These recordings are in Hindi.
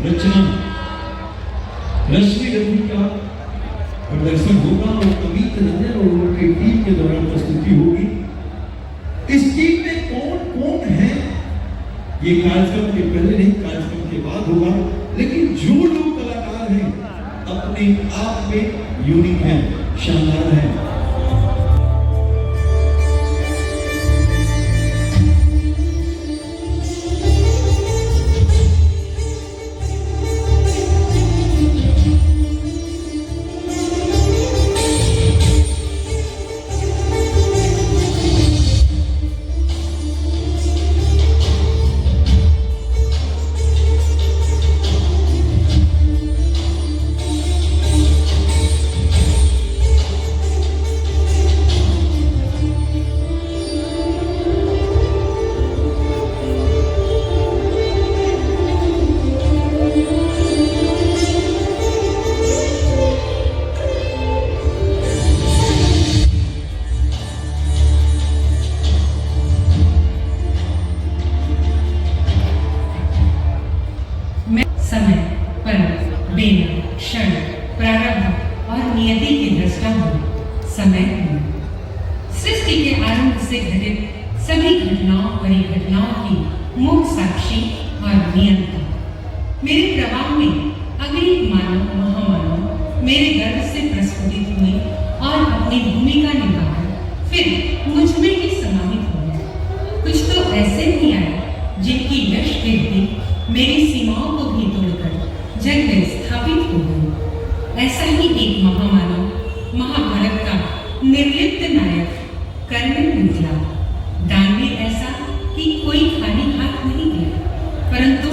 रचना रश्मि रवि का प्रदर्शन होगा और अमित रंजन और उनकी टीम के द्वारा प्रस्तुति होगी। इस टीम में कौन कौन है ये कार्यक्रम के पहले नहीं, कार्यक्रम के बाद होगा, लेकिन जो लोग कलाकार हैं अपने आप में यूनिक हैं, शानदार हैं। समय, पर्व, बेला, क्षण, प्रारब्ध और नियति के दृष्टा हूँ। समय सृष्टि के आरंभ से घटित सभी घटनाओं परिघटनाओं की मूक साक्षी और नियंता। मेरे प्रवाह में अगणित मानव महामानव मेरे गर्भ से प्रस्फुटित हुए और अपनी भूमिका निभाकर फिर मुझ में ही समाहित हो गए। कुछ तो ऐसे भी आए जिनकी यश कीर्ति मेरी सीमाओं को भी तोड़कर जग में स्थापित हो गई। ऐसा ही एक महामानव महाभारत का निर्लिप्त नायक कर्ण निकला। दानवीर ऐसा कि कोई खाली हाथ नहीं गया, परंतु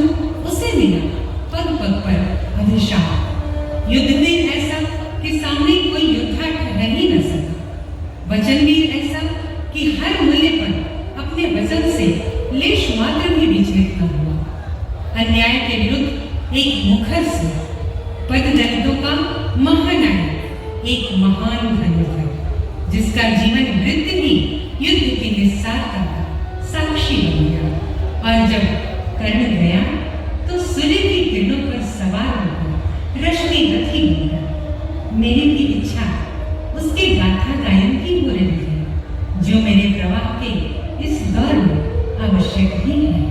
उसे मिला पग पग पर अभिशाप। युद्धवीर ऐसा कि सामने कोई योद्धा ठहर ही न सका। वचनवीर ऐसा कि हर मूल्य पर अपने वचन से लेश मात्र भी विचलित न हुआ। अन्याय के विरुद्ध एक मुखर से पद दलितों का महानायक, एक महान धनुर्धर जिसका जीवन वृत्ति ही युद्ध की निस्सारता का साक्षी बन गया। और जब कर्ण गया तो सूर्य की किरणों पर सवार होकर रश्मि रथी बन गया। मेरी भी इच्छा उसके गाथा गायन की हो रही है, जो मेरे प्रवाह के इस दौर में आवश्यक ही है।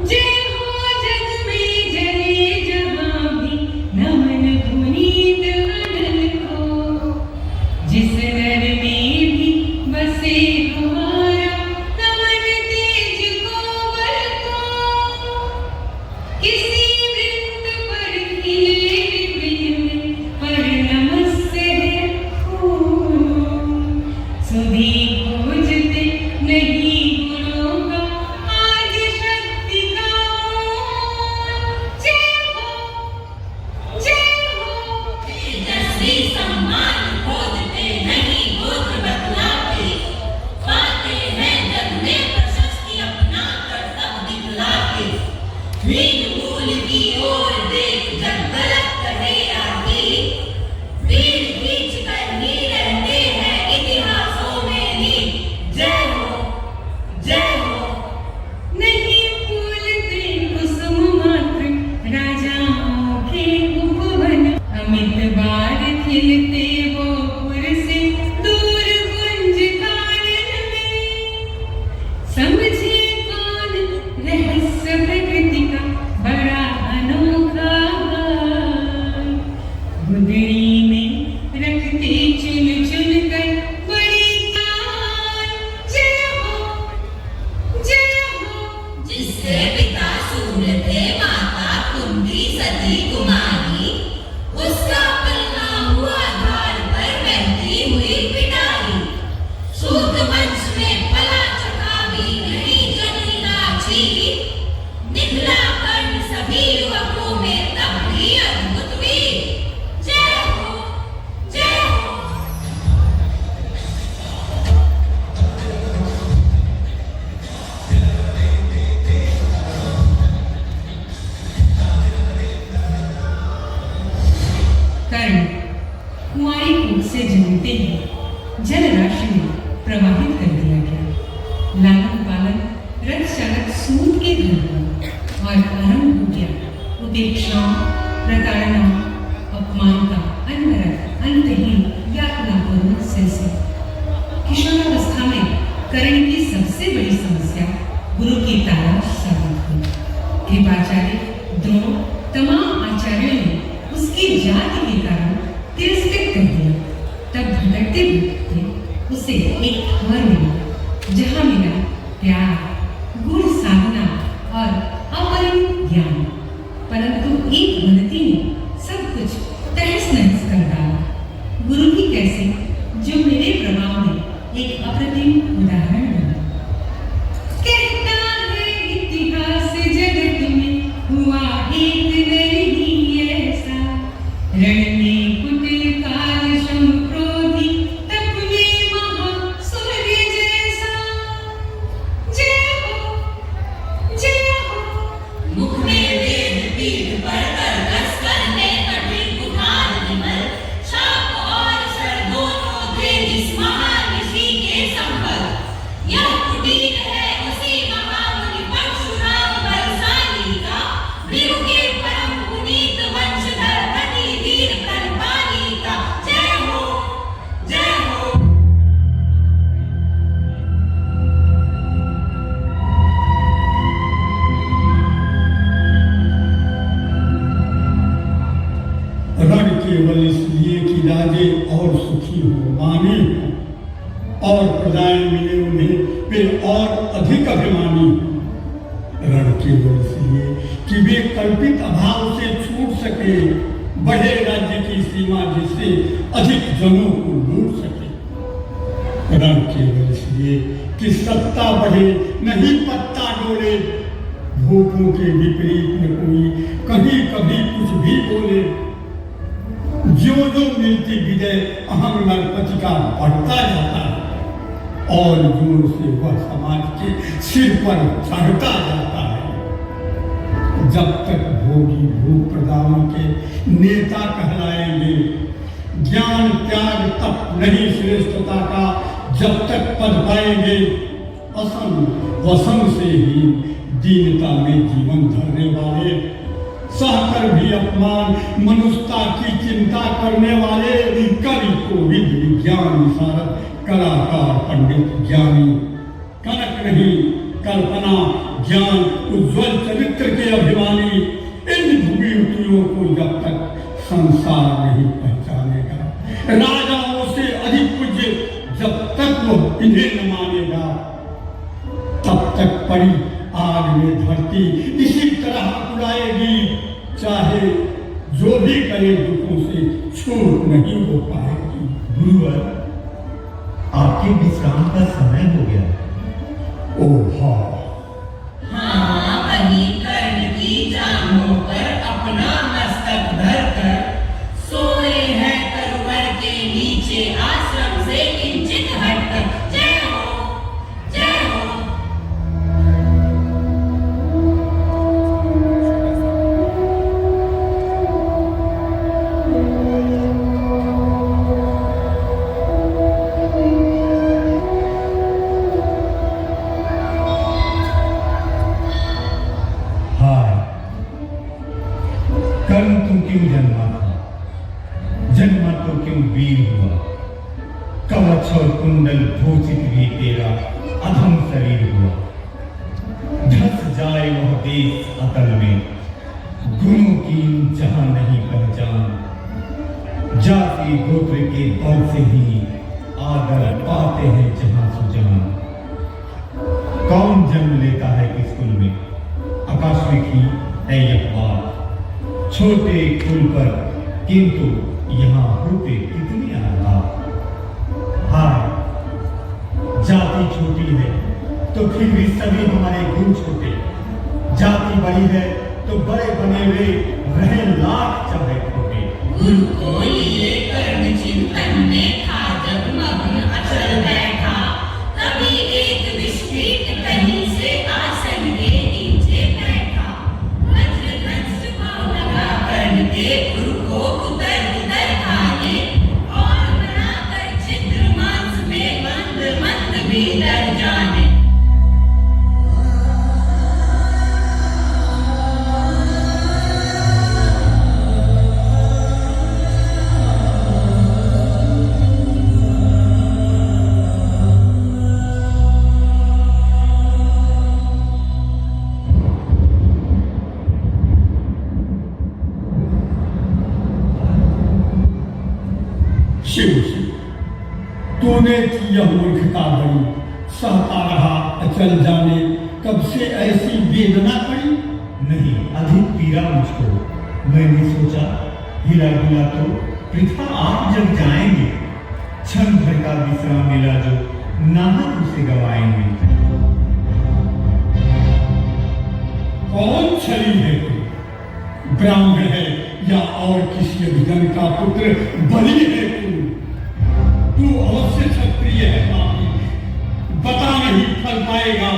जय हो जग में जले जहां भी नमन पुनीत अनल को, जिस नर में भी बसे हमारा नमन तेज को बल को। किसी वृत्त पर खिले विपिन पर नमस्य हो, सुधी खोजते नहीं कुंवारी कूप से जन्मते ही जल राशि में प्रवाहित कर दिया गया। लालन पालन रथ चालक सूत के घर में और आरंभ हो गया उपेक्षा, प्रताड़ना, अपमान का अनवरत अंतहीन यातनापूर्ण सिलसिला। किशोरावस्था में कर्ण की सबसे बड़ी समस्या गुरु की तलाश साबित हुई। कृपाचार्य, द्रोण, तमाम आचार्यों ने उसकी जाति के कारण तिरस्कृत कर दिया। तब भटकते भटकते उसे एक घर मिला, जहाँ मिला प्यार, गुण साधना और अपरिमित ज्ञान। परंतु एक वनती ने सब कुछ तहस नहस कर डाला। गुरु भी कैसे, जो मेरे प्रभाव में एक अप्रतिम उदाहरण बना। कहता है इतिहास जगत में हुआ एक नहीं ऐसा, रण में कुटिल काल श्रम क्रोधी, तप में महा सूर्य जैसा। जय हो, जय हो। मुख में वेद पीठ पर कर कस करने कठिन कुठार विमल, शाप और सर दोनों थे इस महान ऋषि के संबल। यह कुटीर है उसी महामुनि परशुराम बलशाली का, भृगु के परम पुनीत वंशधर पति वीर प्रलपाली का। जय हो, जय हो। रण केवल इसलिए कि राजे और सुखी हो, माने हो और प्रदान मिले उन्हें वे और अधिक अभिमानी हो। रण केवल इसलिए कि वे कल्पित अभाव से छूट सके, बढ़े राज्य की सीमा जिससे अधिक जनों को लूट सके। रण केवल इसलिए कि सत्ता बढ़े, नहीं पत्ता डोले, भूखों के विपरीत न कोई कभी कभी कुछ भी बोले। जो जो मिलती विजय अहम नरपति का बढ़ता जाता है और जोर से वह समाज के सिर पर चढ़ता जाता है। जब तक भोगी भूख प्रदानों के नेता कहलाएंगे, ज्ञान त्याग तप नहीं श्रेष्ठता का जब तक पद पाएंगे, असम वसम से ही दीनता में जीवन धरने वाले, सहकर भी अपमान मनुष्यता की चिंता करने वाले, कवि कोविद विज्ञान विशारद कलाकार पंडित ज्ञानी, कनक नहीं कल्पना ज्ञान उज्ज्वल चरित्र के अभिमानी, इन भूमियों को जब तक संसार नहीं पहचानेगा, राजाओं से अधिक पूज्य जब तक वो इन्हें न मानेगा, तब तक पड़ी आग में धरती इसी तरह उड़ाएगी। चाहे जो भी करे दुखों से छूट नहीं हो पाएगी। गुरुवर, आपके विश्राम का समय हो गया। ओह हाँ, वही कर्ण की जांघों पर अपना मस्तक धरकर सोए हैं तरुवर के नीचे आश्रम से किंचित हटकर। जय हो, जय हो। कर्ण तुम क्यों जन्मा था? जन्मा तो क्यों वीर हुआ? कवच और कुंडल भूषित भी तेरा अधम शरीर हुआ। धस जाए वह देश अतल में, गुणों की जहां नहीं पहचान। जाति गोत्र के बल से ही आदर पाते हैं जहां सुजान। कौन जन्म लेता है किस कुल में, आकस्मिक ही है यह बात। छोटे कुल पर किंतु यहाँ होते कितने आघात। हाय, जाति छोटी है तो फिर भी सभी हमारे गुण छोटे। जाति बड़ी है तो बड़े बने हुए रहे लाख चाहे छोटे। गुरु को लिए कर्ण चिंतन में था जब मग्न अचल बैठा, तभी एक विस्फीट कहीं से आसन के नीचे बैठा। वज्रध्वंस को लगा कर्ण के गुरु को उतर उतर खाने, और बनाकर छिद्र मांस में मंद मंद भीतर जाने। शिव शिव, तूने की यह मूर्खता बड़ी, सहता रहा अचल जाने, कब से ऐसी वेदना पड़ी। नहीं, अधिक पीड़ा मुझको। मैंने सोचा हीरा गुला तो पृथा आप जब जाएंगे, क्षण भर का विश्राम मिला जो नाहक उसे गवाएंगे। कौन छली है तू? ब्राह्मण है या और किसी अभिजन का पुत्र बलि है तू? तू अवश्य क्षत्रिय है पापी, बता नहीं फल पाएगा,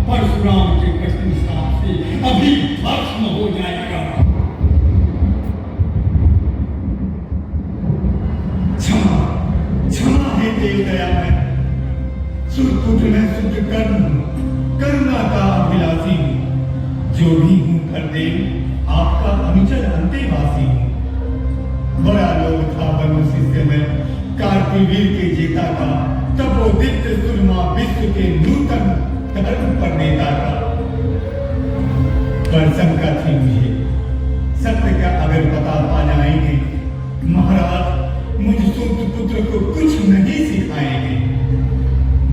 परशुराम के कठिन श्राप से अभी भस्म हो जाएगा। क्षमा क्षमा है देव दया मैं, सुरपुत्र में शुद्ध कर्म करुणा का अभिलाषी हूँ। जो भी हूँ कर दे आपका अनुचर अंतेवासी हूँ। बड़ा लोग था बनु शिष्य में कार्तिवीर के जेता का, तपोदित्य सुरमा विश्व के नूतन धर्म पर नेता का। पर शंका थी मुझे, सत्य का अगर पता पा जाएंगे, महाराज मुझ सूत पुत्र को कुछ नहीं सिखाएंगे।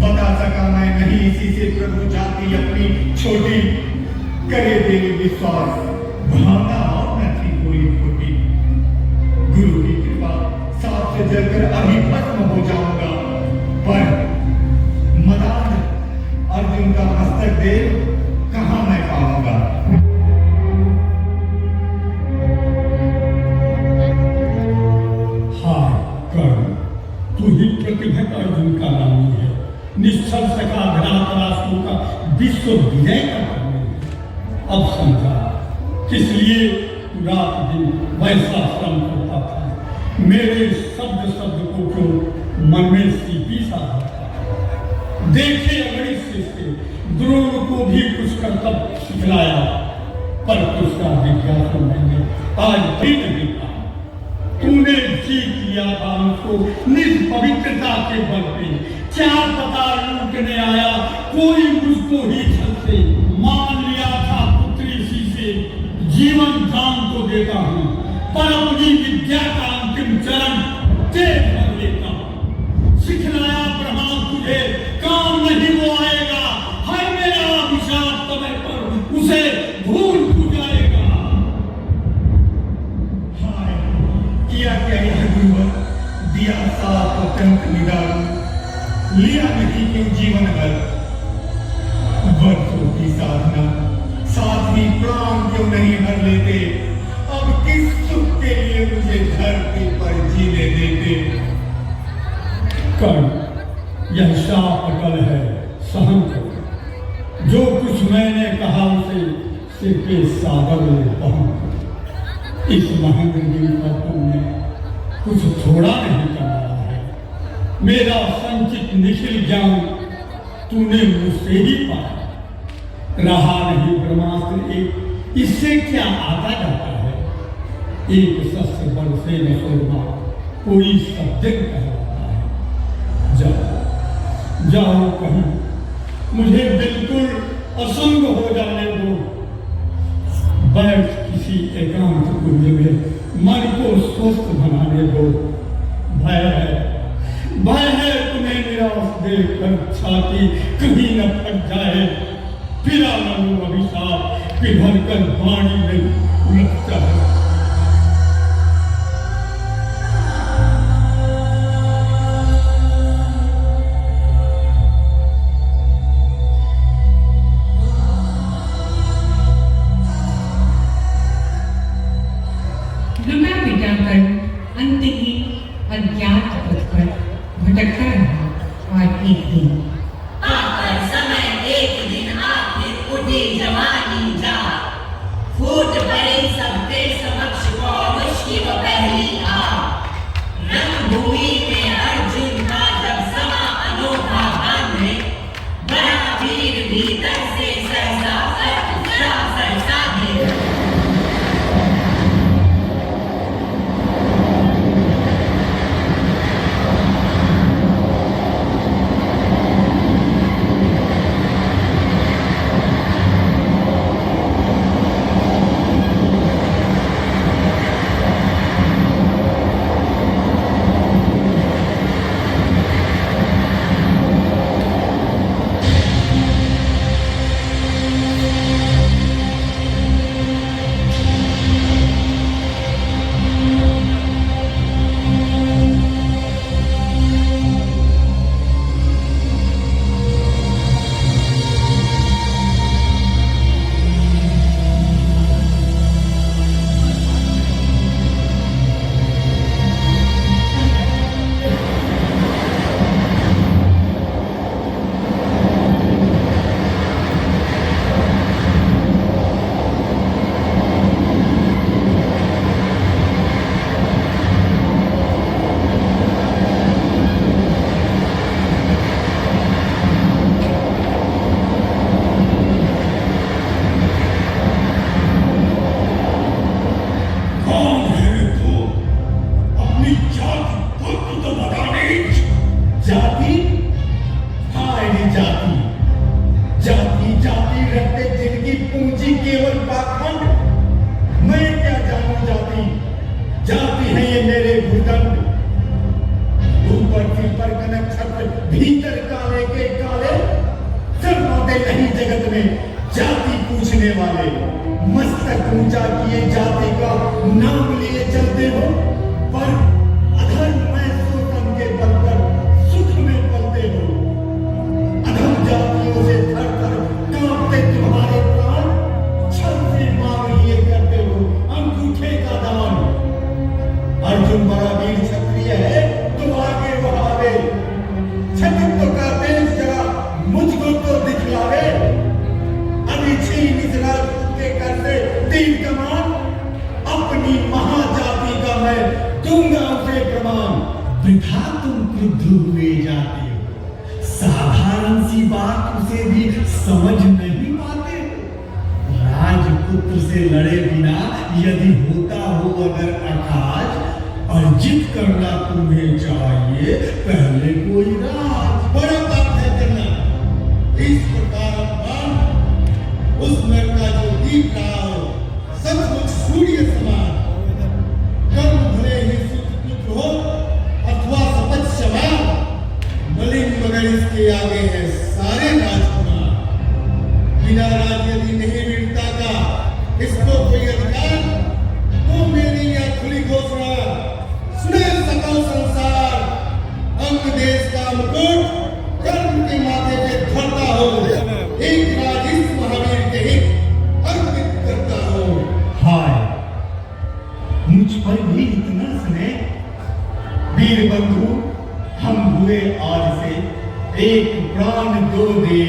बता सका मैं नहीं इसी से प्रभु जाति अपनी छोटी, करे देवी विश्वास, भावना और न थी कोई खोटी। गुरु की कृपा साफ से जलकर अभी भस्म हो जाऊंगा, पर मदान अर्जुन का मस्तक देव कहां मैं पाऊंगा। हाय कर्ण, तू ही प्रतिभट अर्जुन का रानी है, निश्चल सका धरातरासुरों का विश्व विजय का कर्मी है। अब समझा किस लिए तू रात दिन वैसा श्रम करता था, मेरे शब्द शब्द को क्यों मन में सीपी सा था। देखे अगणित से द्रोण को भी कुछ कर्तव्य सिखलाया, पर उसका जिज्ञासु मैंने आज भी नहीं कहा। तूने जीत लिया था हमको निज पवित्रता के बल पे, क्या पता लूटने आया कोई मुझको ही छल से। मान लिया था पुत्री सी से जीवन दान तो देता हूँ, पर अपनी विद्या का अंतिम चरण तेज कर लेता हूँ। सिखलाया ब्रह्मांड तुझे काम नहीं वो आएगा, हर मेरा अभिशाप समय पर उसे भूल हो जाएगा। हाय किया क्या यह गुरुवर, दिया साफ अत्यंत निदान, लिया नहीं क्यों जीवन भर। वर्षों की साधना साथ ही प्राण क्यों नहीं भर लेते। अब किस सुख के लिए मुझे धरती पर जीने देते। कर्ण, यह शाप अटल है, सहन करो। जो कुछ मैंने कहा उसे सिर पे सागर में बहन करो। इस महेंद्र गिरी पर तुमने कुछ थोड़ा नहीं कमाया है। मेरा संचित निखिल ज्ञान तूने मुझसे ही पाया। रहा नहीं ब्रह्मास्त्र एक, इससे क्या आता जाता है। एक शस्त्र बल से न छोड़ना कोई सज्जन कहलाता है। जाओ जाओ कहीं, मुझे बिल्कुल असंग हो जाने दो। बैठ किसी एकांत कुंज में मन को स्वस्थ बनाने दो। भय है तुम्हें निराश देखकर छाती कहीं न फट जाए। फिरा मनु अभिशाप पिघल कर वाणी में उलट जाए। दुर्गा पिता कर अंतहीन अज्ञात पथ पर भटकता रहा और एक दिन आकर समय एक दिन आखिर उठी जवानी जा, फूट पड़ी सबके समक्ष पौरुष की वो पहली आग। रणभूमि में अर्जुन का जब समा अनोखा बांधे, बड़ा वीर भीतर से सहसा सरसा दे। ऊंचा किए जाति का नाम लिए चलते हो, पर अधर्म में शोषण के बल पर सुख में पलते हो। अधम जातियों से थर थर कांपते तुम्हारे प्राण, छल से मांग लिए करते हो अंगूठे का दान। अर्जुन बड़ा वीर क्षत्रिय है, तुम आगे बढ़ावे, क्षत्रित्व का तेज जरा मुझको तो दिखलावे। अभी छीन इस राजपूत के कर से तीर कमान, अपनी महाजाति का मैं दूंगा उसे प्रमाण। वृथा तुम क्रुद्ध हुए जाते हो, साधारण सी बात उसे भी समझ नहीं पाते हो। राजपुत्र से लड़े बिना यदि होता हो अगर अकाज, अर्जित करना तुम्हें चाहिए पहले कोई राज। बड़ा बात है करना इस प्रकार अपमान, उस नर का जो दीप रहा हो सचमुच सूर्य समान। कर्म भले ही सुपुत्र हो अथवा सपच सवार, मलिन मगर इसके आगे है सारे राजकुमार। बिना राज यदि नहीं मिलता का इसको कोई अधिकार, तो मेरी यह खुली घोषणा सुने सकल संसार। अंग देश का मुकुट कर्म के माथे पे धरता हो, एक राज इस महावीर के हित अर्पित करता हो। हाय, मुझ पर भी इतना स्नेह। वीर बंधु, हम हुए आज से एक प्राण दो दे।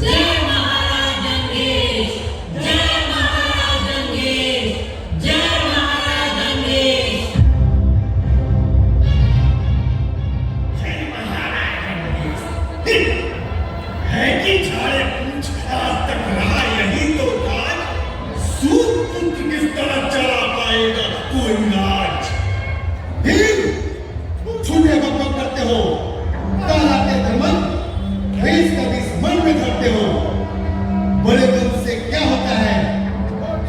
जय महाराज गंगेश, जय महाराज गंगेश, जय महाराज गंगेश। जय महाराज गंगेश। है कि झाड़े पूछ आज तक रहा यही तो राज, सूत पुत्र किस तरह चला पाएगा कोई राज। वीर, झूठे बकबक करते हो, काला के धर्मन भेष का विष मन में धरते हो। बड़े वंश से क्या होता है,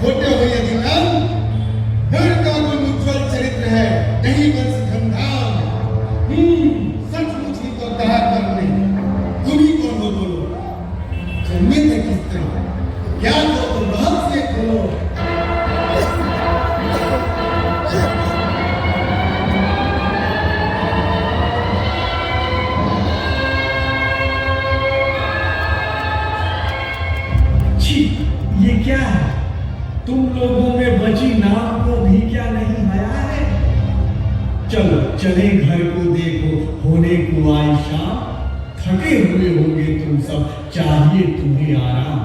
खोटे हुए यदि नाम, नर का कोई उज्ज्वल चरित्र है, नहीं वंश धनधाम। सचमुच ही तो कहा करने, तुम ही कौन हो बोलो, जन्मे थे किस तरह, क्या तो तुम रहस्य खोलो। छी, ये क्या है? तुम लोगों में बची नाम को भी क्या नहीं हया है? चलो चले घर को देखो, होने को आई शाम। थके हुए होगे तुम सब, चाहिए तुम्हें आराम।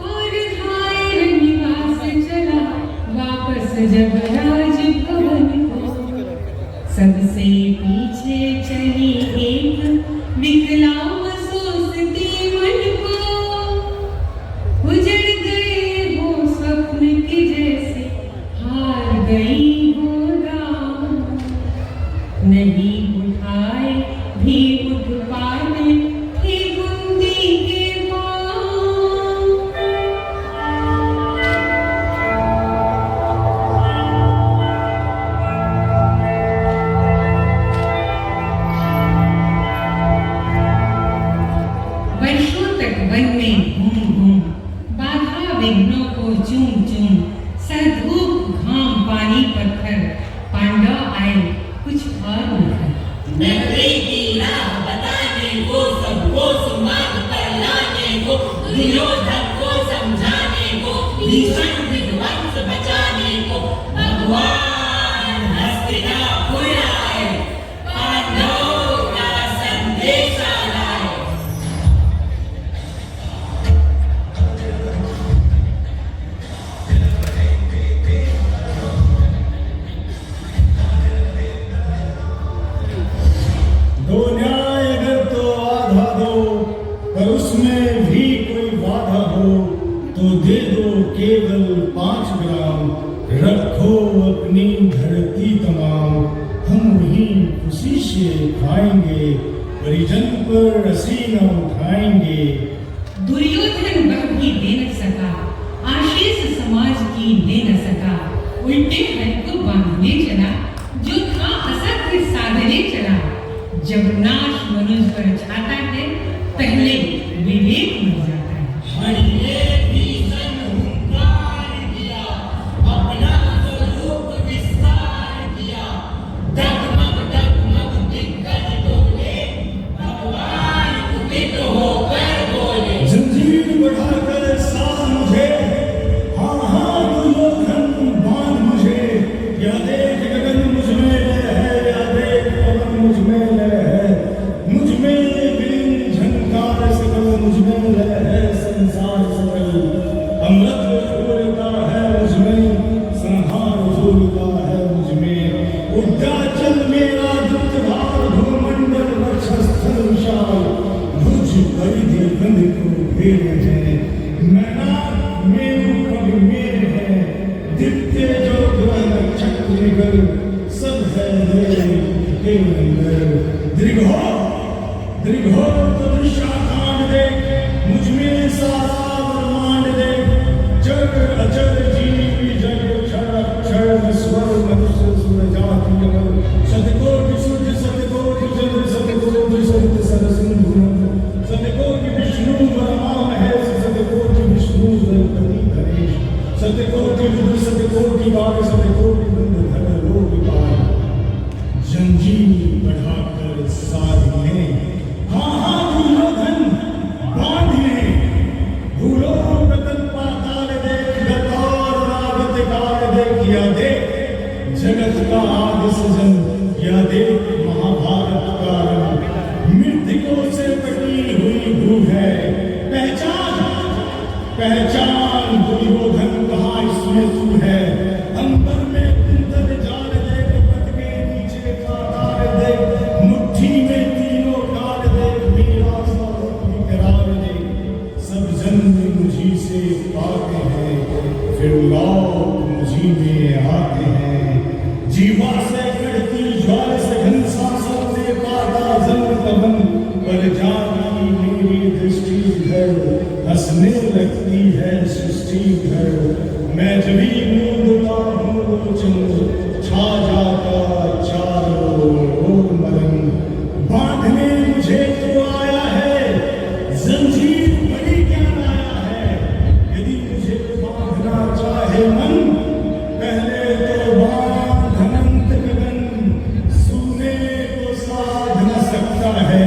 और हाय निवास चला वापस जब राजभवन को, सबसे पीछे चली एक विकलांग सोचती मन को। उजड़ गए हो स्वप्न के जैसे, हार गई हो दाम। नहीं उठाए भी उठ पाते थे कुंती के पाँव। वर्षों तक वन में घूम घूम, बाधा विघ्नों को चूम चूम, सरधूप घाम पानी पत्थर, पांडव आए कुछ और उधर। नगरी की राह बताने को, सबको सुमार्ग पर लाने को, दुर्योधन को समझाने को, भीषण विध्वंस बचाने को, भगवान हस्तिनापुर आए, पांडवों का संदेशा लाए। दो न्याय अगर तो आधा दो, पर उसमें भी कोई बाधा हो, तो दे दो केवल 5 ग्राम। रखो अपनी धरती तमाम, हम वहीं खुशी से खाएंगे, परिजन पर रसी न उठाएंगे। दुर्योधन वह भी दे न सका, आशीष समाज की ले न सका, उल्टे हल को बांधने चला, जो था असत्य साधने चला। जब नाश मनुष्य पर छाता है, पहले विवेक मर जाता है। जंजीर बढ़ाकर साथ मुझे, हाँ हाँ दुर्योधन बांध मुझे। या देख गगन मुझ में लय है, या देख पवन मुझ में लय है। मुझ में बिन झंकार सकल, मुझ में लय है संसार सकल। अमृत झूलता है मुझ में, संहार झूलता है मुझ में। उद्याचल मेरा दुख भार, भूमंडल वक्षस्थल विशाल। भुज परिधि बंध को भेद है, मैना मेरु पग मेर है। दित्य जो ग्रह नक्षत्र निगल, सब है मेरे के अंदर। दृघोर तो दृश्याकांड देख, मुझ में सारा ब्रह्मांड देख। जग अजर जीव जग क्षर अक्षर स्वर मनुष्य सुर जाति अमर। सतकोटि सूर्य सतकोटि चंद्र सतकोटि सरित सरसिंधु नद। सतकोटि विष्णु ब्रह्मा महेश, सतकोटि विष्णु गणपति गणेश। सतकोटि रुद्र सतकोटि काल, सतकोटि गंधर्व लोकपाल। जंजीर बढ़ाकर साधने, हाँ हाँ दुर्योधन बांधने। भूलोक गगन पाताल देख, गतौर रागत काल देख। या देख जगत का आदि सृजन, या देख महाभारत का रंग। मृतकों से कटी हुई भू है, पहचान पहचान दुर्योधन कहाँ इसमें तू है। अंबर में कुंतल जाल देख, पद के नीचे का तार देख। मुट्ठी में तीनों काल देख, मेरा सब विकराल देख। सब जन्म मुझी से पाते हैं, फिर लौट मुझी में आते हैं। जीवा से कड़ती ज्वाल से घनसा सबने पाता जन्म पवन। पर जाती मेरी दृष्टि घर, हंसने लगती है सृष्टि घर। मैं जब भी मूंदता हूँ लोचन, छा जाता चारों ओर मरण। बांधने मुझे तो आया है, जंजीर बड़ी क्या लाया है। यदि मुझे बांधना चाहे मन, पहले तो बांध अनंत गगन। सुने को साध न सकता है,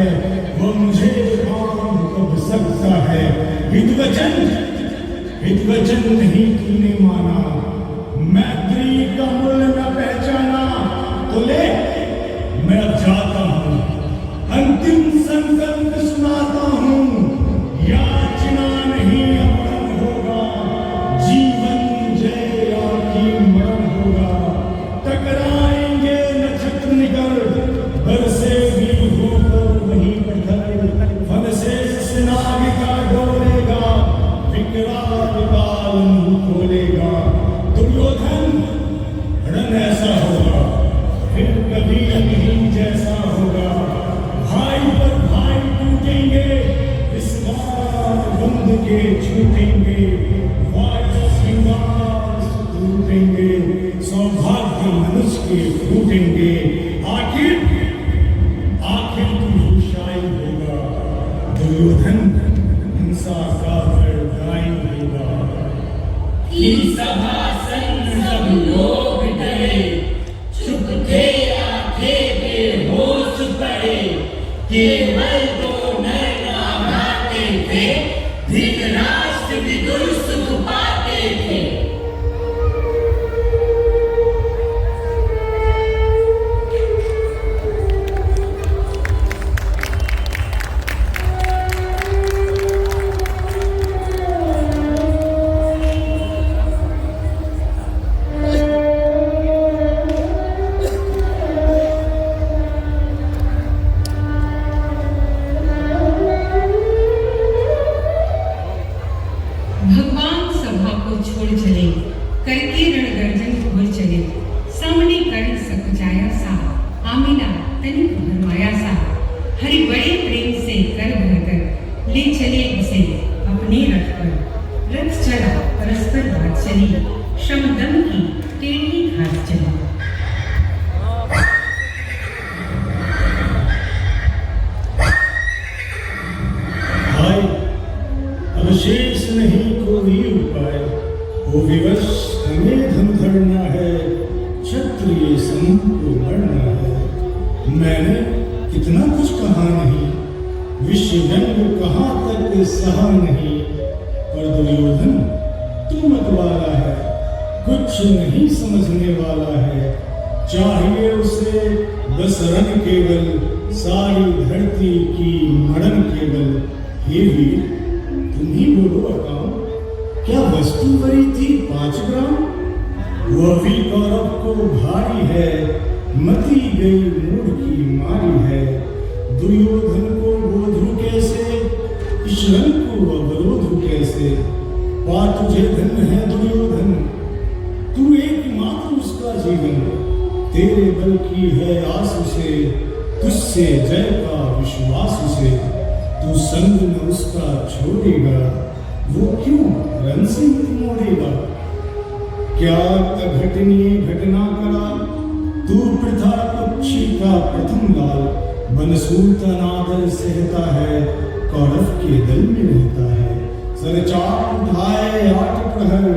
वो मुझे बांध कब सकता है। हितवचन नहीं तूने माना, मैत्री का मूल्य न पहचाना। तो ले मैं अब जाता हूँ, अंतिम संकल्प सुनाता हूँ। याचना नहीं अमरण होगा, जीवन जय की मरण होगा। टकराएंगे नक्षत्र निकल, बरसेगी होकर वही पत्थर। फन से स्नाग का डोलेगा, विकराल काल मुंह खोलेगा। दुर्योधन रण ऐसा होगा, फिर कभी नहीं जैसा होगा। भाई पर भाई टूटेंगे, विस्तार बंध के छूटेंगे। वायु श्रृंगार टूटेंगे, सौभाग्य मनुष्य के फूटेंगे। आखिर तू शाही होगा, दुर्योधन हिंसा का गायन होगा। सभासन सब लोग डरे, चुप थे आंखें बेहोश पड़े। केवल दो नर घबराते थे, धृतराष्ट्र विदुर सुख पाते थे। भगवान सभा को छोड़ चले, करके रणगर्जन खोल चले। सामने कर्ण सकचाया सा, आमिला तनिक भरमाया सा। हरि बड़े प्रेम से कर भरकर ले चले उसे अपने रथ पर। रथ चला परस्पर बात चली, श्रम ही टेढ़ी घास चली। भाई, अब शेष नहीं कोई उपाय, वो विवश हमें धन धरना है, क्षत्रिय संग को मरना है। मैंने कितना कुछ कहा नहीं, विश्व व्यंग कहाँ तक सहा नहीं, पर दुर्योधन तू मतवाला है, कुछ नहीं समझने वाला है। चाहिए उसे बस रण केवल, सारी धरती की मरण केवल। हे वीर, तुम ही बोलो अकाम, क्या वस्तु भरी थी 5 ग्राम? वो भी कौरव को भारी है, मती गई मूढ़ की मारी है। दुर्योधन को बोधु कैसे, ईश्वर को अवरोध कैसे? पा तुझे धन है दुर्योधन, तू एकमात्र उसका जीवन। तेरे बल की है आस उसे, तुझसे जय का विश्वास उसे। तू संग न उसका छोड़ेगा, वो क्यों रण से मोड़ेगा? क्या अघटनीय घटना करा, तू प्रथा पक्षी का प्रथम लाल। बनसूरता नादर सहता है, कौरव के दल में रहता है। सरचाप उठाए 8 प्रहर,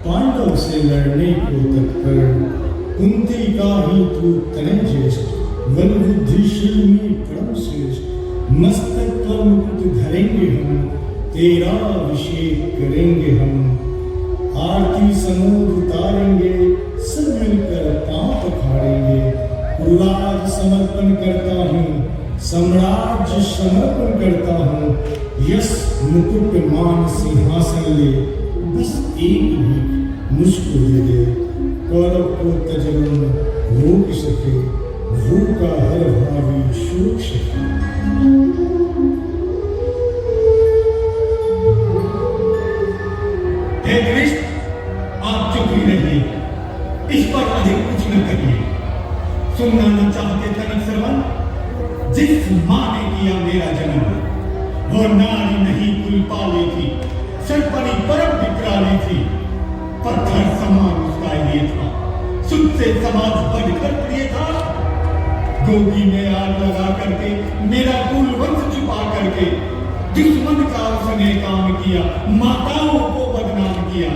पांडव से लड़ने को तत्पर। कुंती का ही तू तनय ज्येष्ठ, बल बुद्धिशील में परम श्रेष्ठ। मस्तक पर मुकुट धरेंगे हम, तेरा अभिषेक करेंगे हम। आरती समूह उतारेंगे, सब मिलकर पांव पखाड़ेंगे। कुरुराज समर्पण करता हूँ, साम्राज्य समर्पण करता हूँ। यश मुकुट मान सिंहासन ले, बस एक भी मुझको दे दे। कौरव को तजरन रोक सके, भूखा हर भावी शोक सके। हे कृष्ण, आप चुप ही रहिए, इस पर अधिक कुछ न कहिए। सुनना न चाहते तनिक श्रवण, जिस माँ ने किया मेरा जन्म, वो नारी नहीं कुल पाली थी, सरपनी परम विकराली थी। पत्थर समान उसका ये था, सुध से समाज बढ़कर प्रिय था। गोगी में आग लगा करके, मेरा कुल वंश छुपा करके, दुश्मन का उसने काम किया, माताओं को बदनाम किया।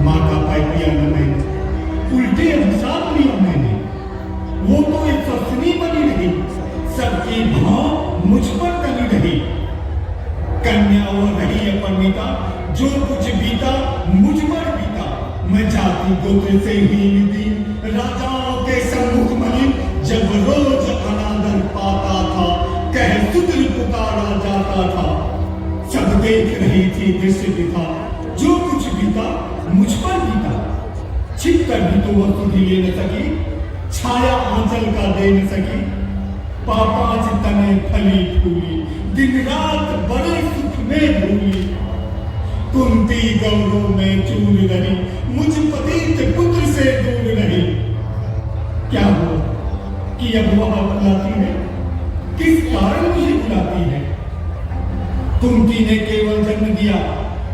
माता पाइपिया न मैंने, उल्टे अभिशाप लिया मैंने। वो तो एक ससनी बनी रही, सबकी भाव मुझ पर तनी रही। कन्या और रही अपरिणीता, जो कुछ बीता मुझ पर बीता। मैं जाति गोत्र से हीन दीन, राजाओं के सम्मुख मलिन। जब रोज अनादर पाता था, कह सुधर पुकारा जाता था। सब देख रही थी दृश्य दिखा, जो कुछ बीता मुझ पर बीता। छिप कर भी तो वह सुधी ले न सकी, छाया आंचल का दे न सकी। पापांच तने फली फूली, दिन रात बड़े सुख में भूली। कुंती गौरव में चूर रही, मुझ पतित पुत्र से दूर रही। क्या हुआ कि अब वह बुलाती है, किस कारण मुझे बुलाती है? कुंती ने केवल जन्म दिया,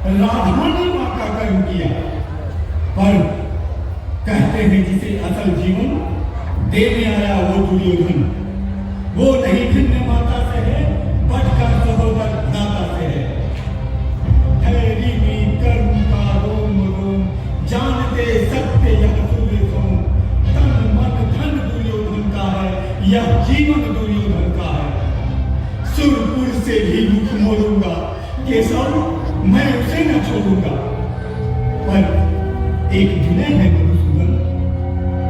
राधा ने मां का कर्म किया। पर कहते हैं जिसे असल जीवन देने आया वो दुर्योधन, वो नहीं भिन्न माता से है, बढ़कर सहोदर दाता से है। ठहरी में कर्म का रोम रोम, जानते सत्य यह सूर्य सोम। तन मन धन दुर्योधन का है, यह जीवन दुर्योधन का है। सुरपुर से भी मुख मोड़ूंगा, केशव मैं उसे न छोड़ूंगा। पर एक विनय है मधुसूदन,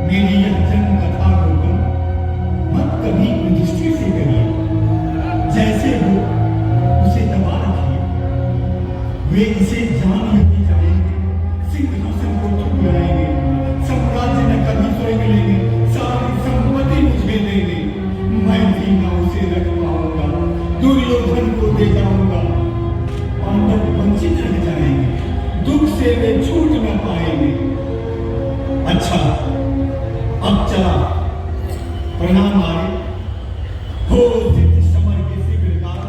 मेरी यह जन्म कथा को मत कभी युधिष्ठिर से करिए। जैसे हो उसे दबा रखिए, वे इसे जान लेते जाएंगे, सिंहासन को छू जाएंगे। साम्राज्य न कभी स्वर्ग लेंगे, सारी संपत्ति मुझे देंगे। मैं भी न उसे रख पाऊंगा, दुर्योधन को दे जाऊंगा। पांडव वंचित रह जाएंगे, दुख से वे छूट न पाएंगे। अच्छा, अब चला प्रणाम आए हो सिद्ध समर के शीघ्र काल।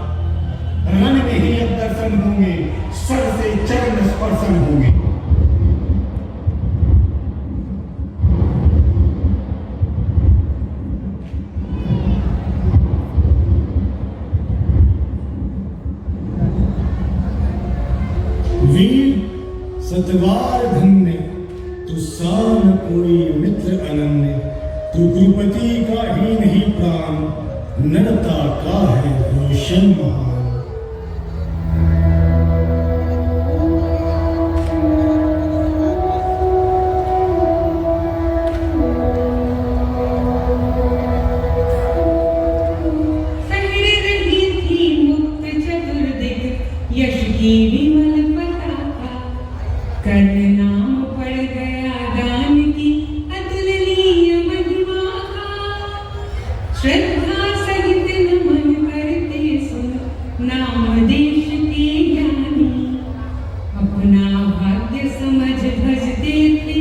रण में ही अब दर्शन होंगे, सर से चरण स्पर्शन होंगे। सा न कोई मित्र अनन्य, तू कुलपति का ही नहीं प्राण, नरता का है रोशन महान। सहरे रही थी मुक्त चतुर्दिक, यश की विमल पताका। कर्ण नाम पड़ गया दान की अतुलनीय महिमा का। श्रद्धा सहित नमन करते सुन, नाम देश के ज्ञानी। अपना भाग्य समझ भजते थे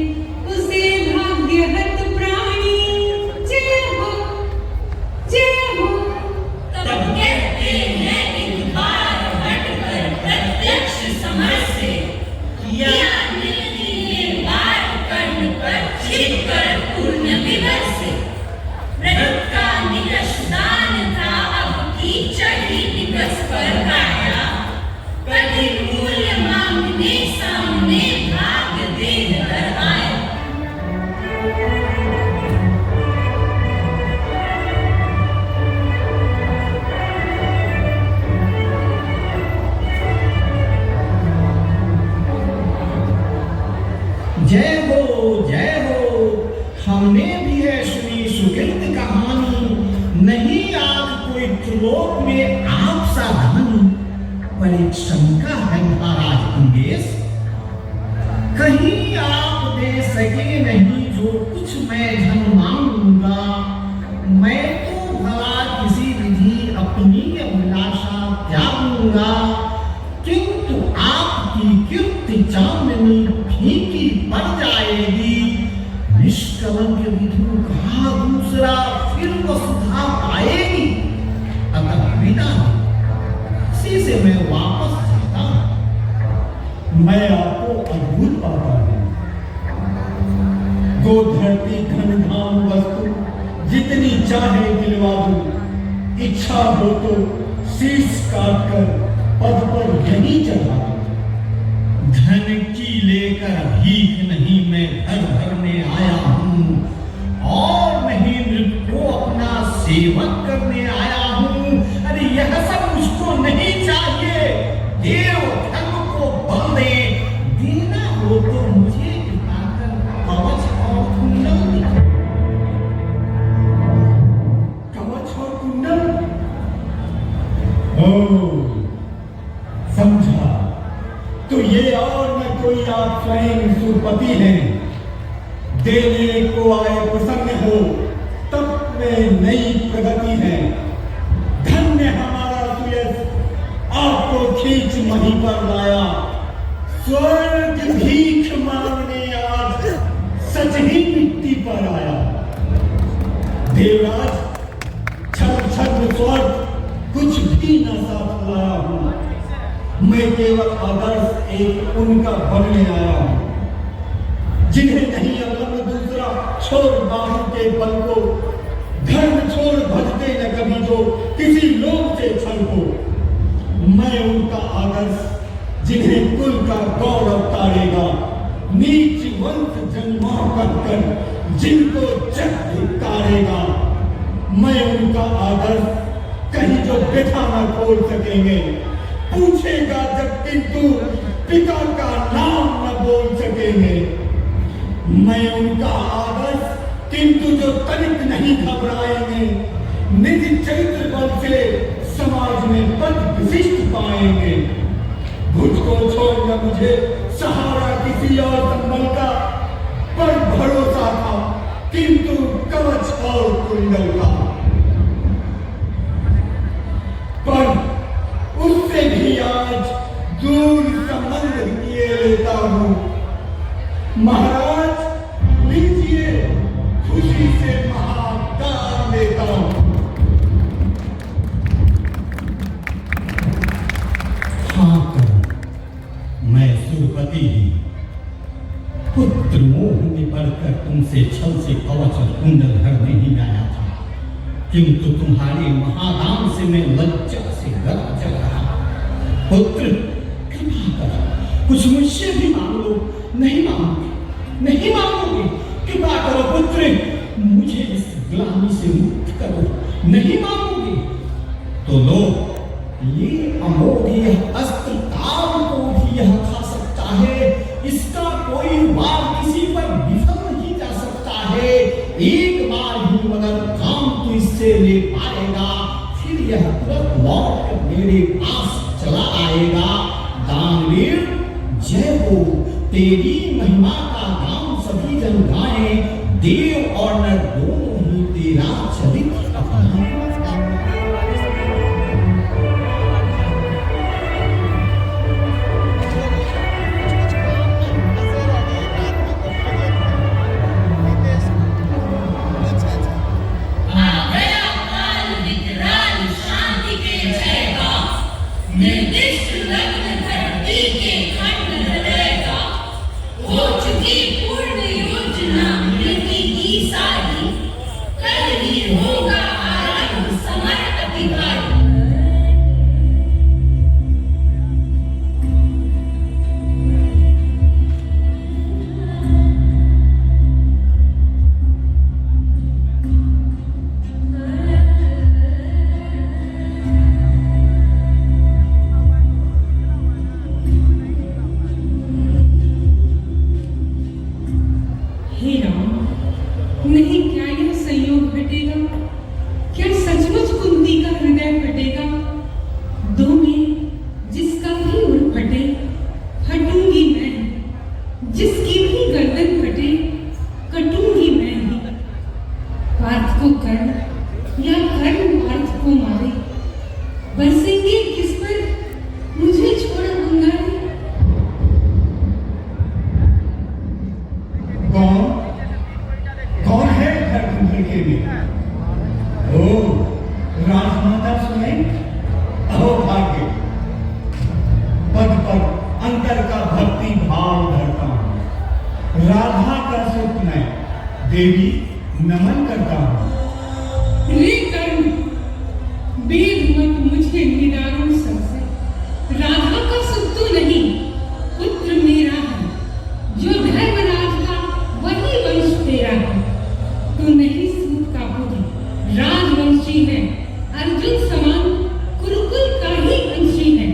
उसे भाग्यहत प्राणी। जय हो, जय हो। तब कहते हैं एक बार हटकर प्रत्यक्ष समझ से, किया नियति ने वार कर्ण पर छिपकर पूर्ण विभर से। व्रत का निकष दान था, अब की चढ़ी निकष पर काया। कठिन मूल्य मांगने सामने भाग्य देकर आए। जय हो, हमने भी है सुनी सुकृत कहानी। नहीं आज कोई त्रिलोक में आप साधानी, पर एक शंका है महाराज अंगेश। कहीं आप दे सके नहीं जो कुछ मैं धन मांगूंगा। मैं तो भला किसी विधि अपनी अभिलाषा त्यागूंगा, किंतु आपकी कीर्ति चांदनी फीकी पड़ जाएगी। निष्कलंक विधु कहा दूसरा फिर वसुधा पाएगी। अतः विदा इसी से मैं वापस जाता हूं। मैं आपको अद्भुत पाता हूँ। दो धरती घनघाम वस्तु जितनी चाहे दिलवा दूं, इच्छा हो तो शीश काट कर पद पर यहीं चढ़ा दूं। धन की लेकर भीख नहीं मैं घर भरने आया हूँ, और नहीं मृत को अपना सेवक करने आया हूँ। अरे यह सब मुझको नहीं चाहिए। देव धर्म को बल दे, देना हो तो मुझे दिखाकर कवच और कुंडल दिखा। कवच और कुंडल? ओह, समझा। तो ये और न कोई आप स्वयं सुरपति हैं। देने को आए प्रसन्न हो, तब में नई प्रगति है। धन्य हमारा सुयश, आपको खींच मही पर लाया। स्वर्ग भीख मांगने आज सच ही मिट्टी पर आया। देवराज, छल छल स्वर्ग कुछ भी न साथ लाया हूं। मैं केवल आदर्श एक उनका बनने आया हूं, जिन्हें नहीं अलग दूसरा छोड़ बाहु के बल को, धर्म छोड़ भजते न कभी जो किसी लोग से छल को। मैं उनका आदर्श जिन्हें कुल का गौरव तारेगा, नीच वंश जन्मा कर जिनको जग धिक्कारेगा। मैं उनका आदर्श कहीं जो व्यथा न खोल सकेंगे, पूछेगा जब किंतु पिता का नाम न बोल सकेंगे। मैं उनका आदर्श किंतु जो तनिक नहीं घबराएंगे, निज चरित्र बल से समाज में पद विशिष्ट पाएंगे। मुझको छोड़ना मुझे सहारा किसी और संबल का पर भरोसा था, किंतु कवच और कुंडल का। पर उससे भी आज दूर संबंध किए लेता हूं। महाराज लीजिए, खुशी से महादान देता हूं। हाँ मैं सुरपति ही, पुत्र मोह में पड़कर तुमसे छल से कवच और कुंडल भरने ही आया था, किंतु तुम्हारे महादान से मैं लज्जा से गला जल रहा। पुत्र कृपा कर कुछ मुझसे भी मांग लो। नहीं मांगूंगी, नहीं मांगोगे? कृपा करो पुत्र, मुझे इस गुलामी से मुक्त करो। नहीं मांगोगे तो लो, ये अमोघ यह अस्त्र काल को भी यह खा सकता है। इसका कोई वार किसी पर विफल नहीं जा सकता है। एक बार ही मगर काम तो इससे ले पाएगा, फिर यह तुरंत लौट कर मेरे पास चला आएगा। दानवीर जय हो, तेरी महिमा का नाम सभी जन गाएं। देव और नर दोनों ही तेरा चरित्र अपनाएं। आ गया काल विकराल शांति के जय का, निर्दिष्ट लग्न धरती के खंड हृदय का। हो चुकी पूर्ण योजना मृत्यु की सारी, कल ही होगा आरंभ समर अतिभारी। हे राम, नहीं क्या यह संयोग घटेगा? क्या सचमुच कुंती का हृदय फटेगा? दो में जिसका भी उर फटे, फटूंगी मैं। जिसकी भी गर्दन फटे, कटूंगी मैं ही। पार्थ को कर्ण या कर्ण पार्थ को मारे, बरसेंगे किस पर मुझे छोड़ अंगारे। कौन है घर कुंभल के में? ओ राजमाता स्वयं। अहो भाग्य, पद पर अंतर का भक्ति भाव धरता हूँ। राधा का स्वप्न देवी नमन करता हूँ। रे कर्ण, वेद मत मुझे निरारों सबसे। राधा का सुख तो नहीं, पुत्र मेरा है। जो धर्मराज का वही वंश तेरा है। तू नहीं सूत का पुत्र, राजवंशी है। अर्जुन समान कुरुकुल का ही अंशी है।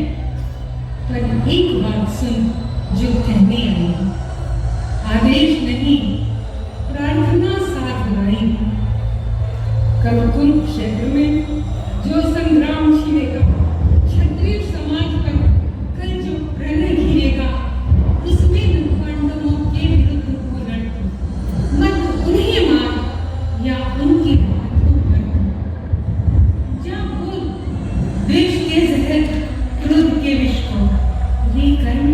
पर एक बात सुन जो कहने आई हूं। आदेश नहीं, प्रार्थना साथ लाई हूं। कल कुरुक्षेत्र में जो संग्राम छिड़ेगा, क्षत्रिय समाज पर कल जो प्रणय घिरेगा, उसमें पांडवों के विरुद्ध हो लड़ती। मत उन्हें मार या उनके हाथों पर जा बोल देश के जहर, क्रोध के विष को। ये कर्ण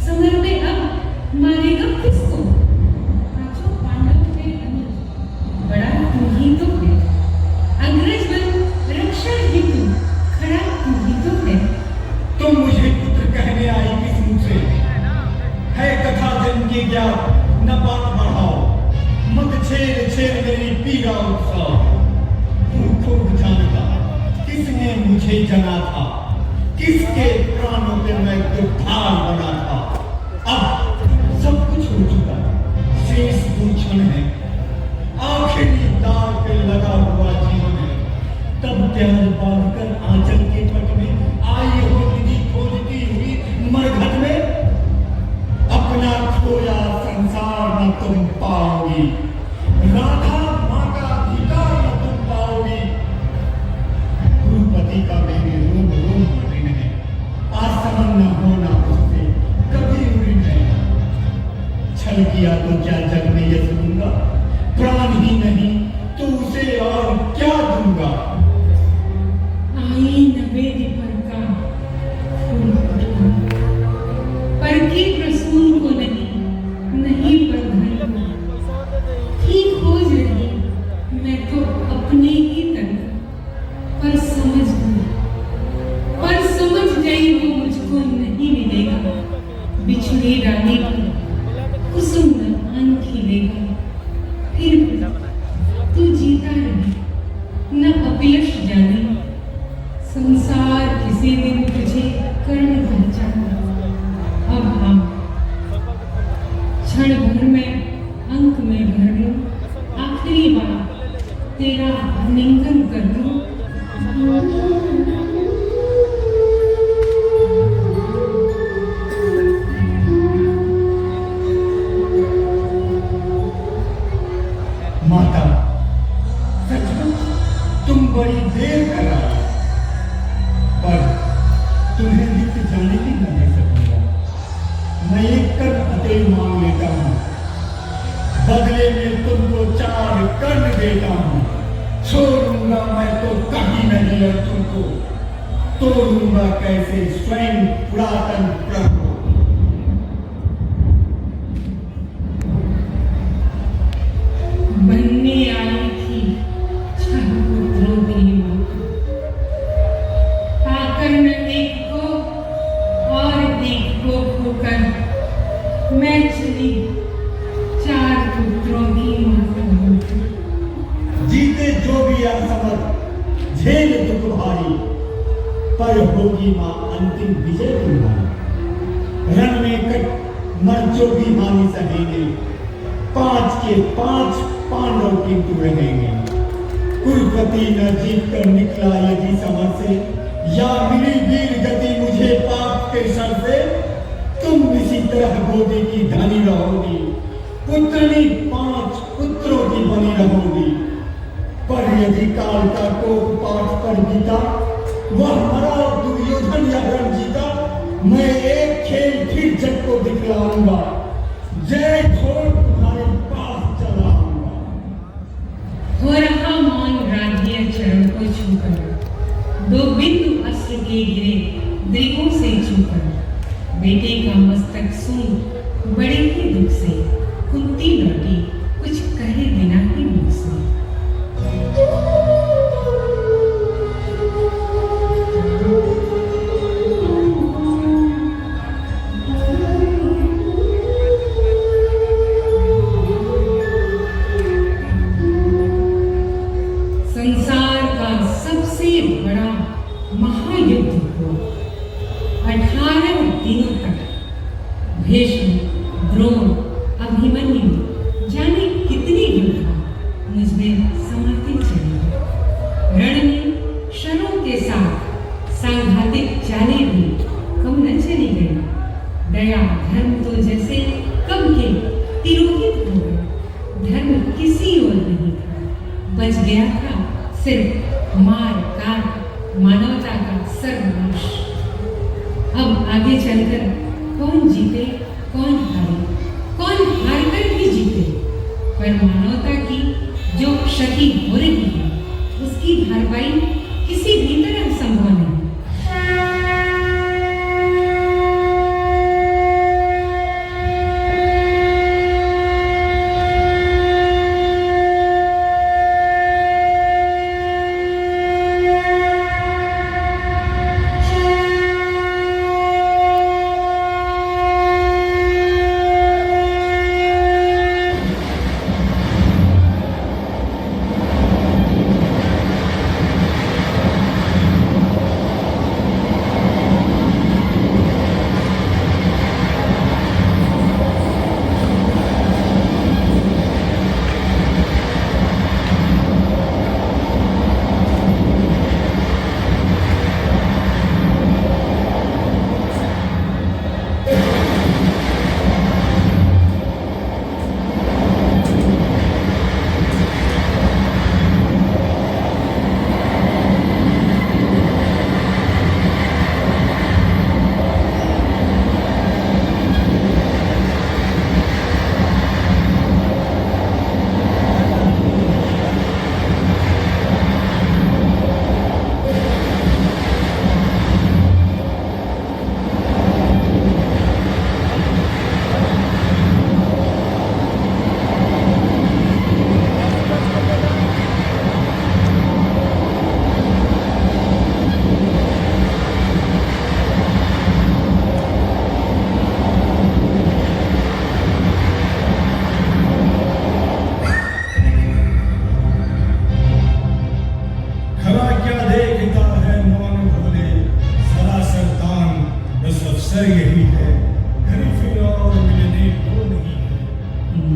समर में अब मारेगा किसको? पांचों पांडव के अनुज बड़ा तू ही तो है। अग्रज बन रक्षण हेतु खड़ा तू ही तो है। तुम मुझे पुत्र कहने आई किस मुंह से? है कथा जन की ज्ञात, न बात बढ़ाओ। मत छेड़ छेड़ मेरी पीड़ा उत्साह। तू खूब जानता किसने मुझे जना था, किसके प्राणों पे मैं दुर्भार बना था। अब सब कुछ हो चुका, शेष दो क्षण है। आखिरी दाव पे लगा हुआ जीवन है। तब त्याग बांधकर आंचल के पट में आई हो निधि खोजती हुई मरघट में। अपना खोया संसार न तुम पाओगी, राधा माँ का अधिकार न तुम पाओगी। गुरुपति का मेरे रोम रोम में ऋण है, आसमन न होना उससे कभी ऋण है। छल किया तो क्या जग में यश दूंगा? प्राण ही नहीं तो उसे और क्या दूंगा? आई नवेदी पर का फूल फूटना, पर के प्रसून को नहीं पर धन को। ठीक खोज रही मैं तो अपने ही तन, पर समझ गई वो मुझको नहीं मिलेगा। बिछड़े डाली पर कुसुम न खिलेगा। फिर भी तू जीता रहे, न अपयश जाने। संसार किसी दिन तुझे कर्ण भर जाना। अब हाँ, क्षण भर में बदले में तुमको 4 कर्ण देता हूं। छोड़ूंगा मैं तो कभी नहीं अर्जुन को, तोड़ूंगा कैसे स्वयं पुरातन प्रण को। बनने आई थी 6 पुत्रों की मां, पाकर न एक को और एक को खोकर मैं चली 4 पुत्रों की मां। जीते जो भी असमर्थ झेल दुख भारी, पर होगी मां अंतिम विजय तुम्हारी। रण में कट मर जो भी हानि सहेंगे, 5 के 5 पांडव किंतु रहेंगे। कुलपति न जीत कर निकला यदि समर से, या मिली वीर गति मुझे पाप के सर से, तुम इसी तरह गोदी की धनी रहोगी, पुत्रनी 5 पुत्रों की बनी रहोगी। पर यदि काल का कोप पाठ पर बीता, वह मरा दुर्योधन या रण जीता, मैं एक खेल फिर जग को दिखलाऊंगा, जय घोड़ तुम्हारे पास चला आऊंगा। हो रहा मौन राधिया चरण को छूकर, 2 बिंदु अश्रु के गिरे दृगों से छूकर। बेटे का मस्तक सुन बड़े ही दुख से, कुंती लौटी कुछ कहे बिना ही मुख से। संसार का सबसे बड़ा महायुद्ध हुआ। 18 दिनों तक भीष्म, द्रोण, अभिमन्यु जाने कितने योद्धा मुझमें समाते चले। रण में क्षणों के साथ सांघातिक चालें भी कम न चली गई। दया धर्म तो जैसे कब के तिरोहित हो गए। धर्म किसी और नहीं था, बच गया था सिर्फ मार काट मानवता का सर्वनाश। अब आगे चलकर कौन जीते कौन हारे, कौन हारकर भी जीते, पर मानवता की जो क्षति हो रही है उसकी भरपाई किसी भी तरह संभव नहीं।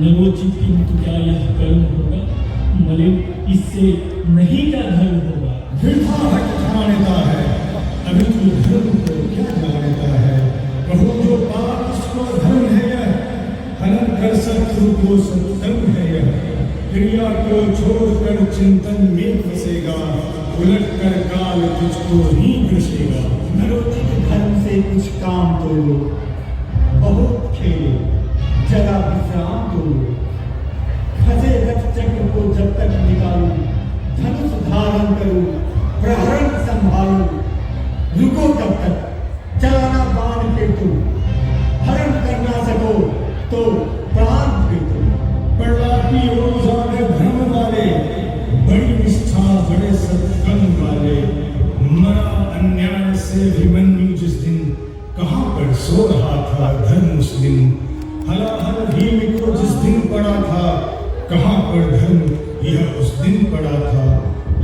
नरोचित किंतु क्या यह कर्म होगा? मलिन इससे नहीं का धर्म होगा। वृथा हट ठानता है, अभी तो धर्म को क्या जानता है। कहो जो पाप उसको धर्म है यह, हनन कर शत्रु को सत्संग है यह। क्रिया को छोड़कर चिंतन में फंसेगा, उलट कर काल तुझको ही घसेगा। नरोचित धर्म से कुछ काम तो लो, बहुत खेलो, जरा विश्राम दो। तक निकालूं, धनुष धारण करूं, प्रहरण संभालूं। रुको तब तक, चलाना बाण फिर तुम, हरण करना सको तो प्राण फिर तुम। प्रलापी रोजाने धर्म वाले, बड़ी निष्ठा बड़े सत्कर्म वाले, मरा अन्याय से अभिमन्यु जिस दिन, कहाँ पर सो रहा था धर्म उस दिन। हलाहल भीम को जिस दिन पड़ा था, कहाँ पर धर्म यह उस दिन पड़ा था।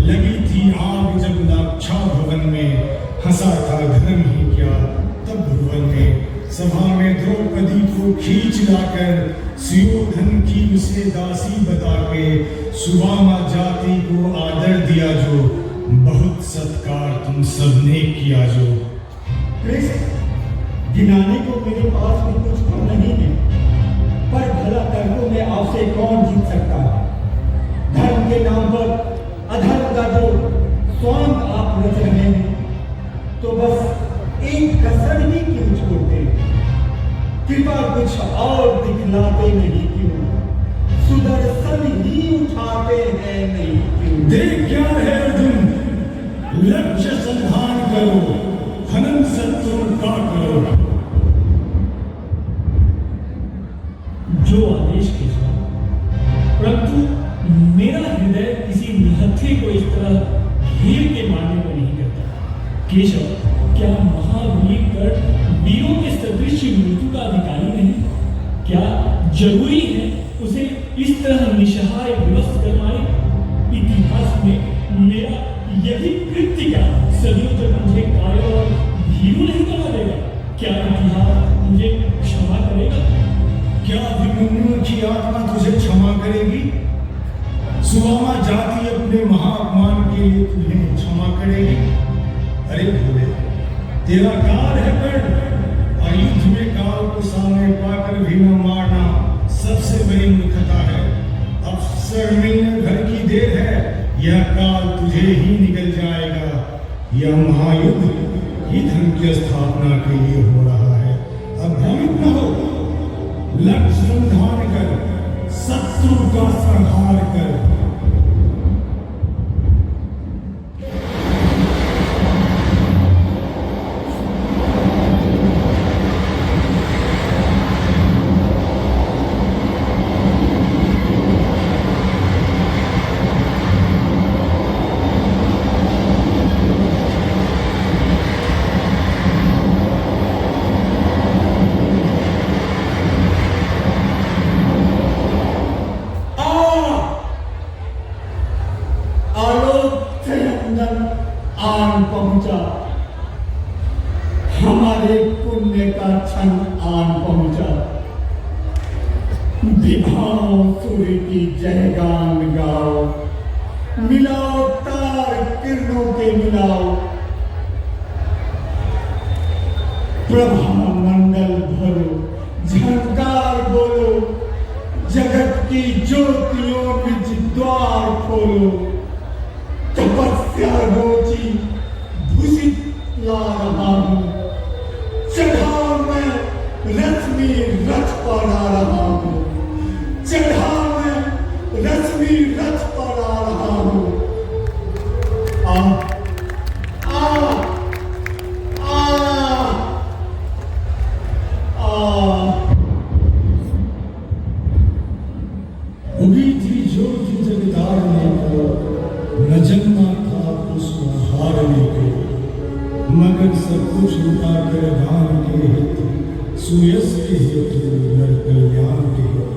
लगी थी आग जब लाक्षा भवन में, हंसा था धर्म ही क्या तब भुवन में। सभा में द्रौपदी को खींच लाकर, सुयोधन की उसे दासी बता के, सुदामा जाति को आदर दिया जो, बहुत सत्कार तुम सबने किया जो। कृष्ण, गिनाने को मेरे पास भी कुछ कम नहीं है, पर भला तर्कों में आपसे कौन जीत सकता है। धर्म के नाम पर अधर्म का जो स्वांग आप रच रहे हैं, तो बस एक कसर ही क्यों छोड़ते, कृपा कुछ और दिखलाते नहीं क्यों, सुदर्शन ही उठाते हैं नहीं क्यों। देख क्या है अर्जुन, लक्ष्य संधान करो, हनन शत्रु का करो। जो आदेश केशव, परंतु मेरा हृदय किसी निहत्थे को इस तरह घेर के मारने को नहीं करता। केशव, क्या महावीर कर्ण वीरों के सदृश मृत्यु का अधिकारी नहीं? क्या जरूरी है उसे इस तरह निसहाय विवश कर मारे? इतिहास में मेरा यही कृत्य क्या सदियों तक मुझे कायर और भीरू नहीं बना देगा? क्या इतिहास मुझे क्षमा करेगा? क्या अभिमन्यु की आत्मा तुझे क्षमा करेगी? सुदामा जाति अपने महाअपमान के लिए तुझे क्षमा करेगी? अरे भोले, तेरा काल है कर्ण, और युद्ध में काल को सामने पाकर भी न मारना सबसे बड़ी मूर्खता है। अवसर मिलने भर की देर है, यह काल तुझे ही निकल जाएगा। यह महायुद्ध ही धर्म की स्थापना के लिए हो रहा है। अब भ्रमित न हो, लक्ष्य संधान कर, शत्रु का संहार कर। हमारे पुण्य का क्षण आन पहुंचा। विभाओ सूर्य की जयगान गाओ, मिलाओ तार किरणों के मिलाओ, प्रभा मंडल भरो, झंकार बोलो, जगत की ज्योतियों बीच द्वार खोलो। तपस्या रोची भूषित ला रहा हूं, चढ़ाओ मैं रश्मि रथ पर आ रहा हूं, चढ़ाओ मैं रश्मि रथ पर आ रहा हूं। आ आ आ आ उगी थी ज्योति जगदारने को, न जन्मा था उसको हारने को। मगर सब कुछ लुटा कर दान के हित, सुयस के हेतु नर कल्याण के हित।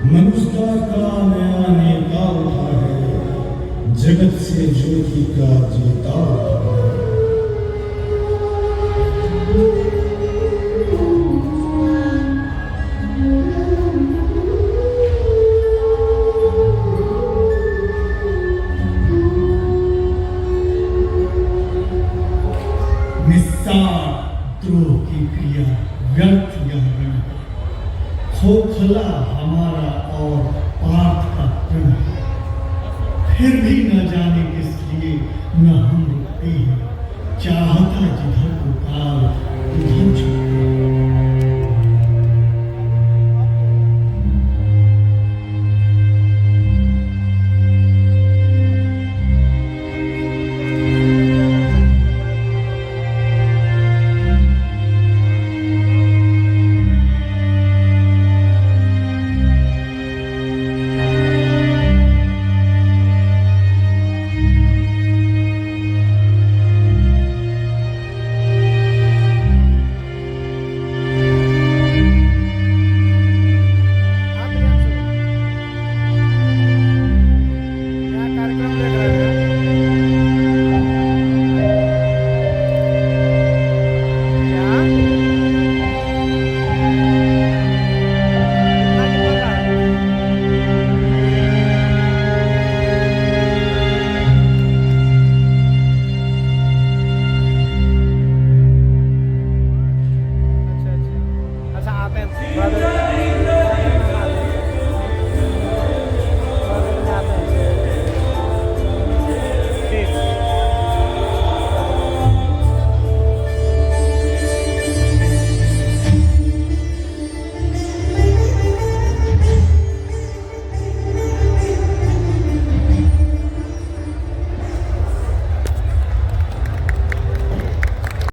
मनुष्यता का नया नेता उठा है, जगत से ज्योति का जीता उठा है। द्रोह की क्रिया व्यर्थ यह रण, खोखला हमारा और पार्थ का प्रण। फिर भी न जाने किस लिए न हम रुकते हैं, चाहता जिधर को काल उधर छूटे। सकते हैं, थोड़ा देर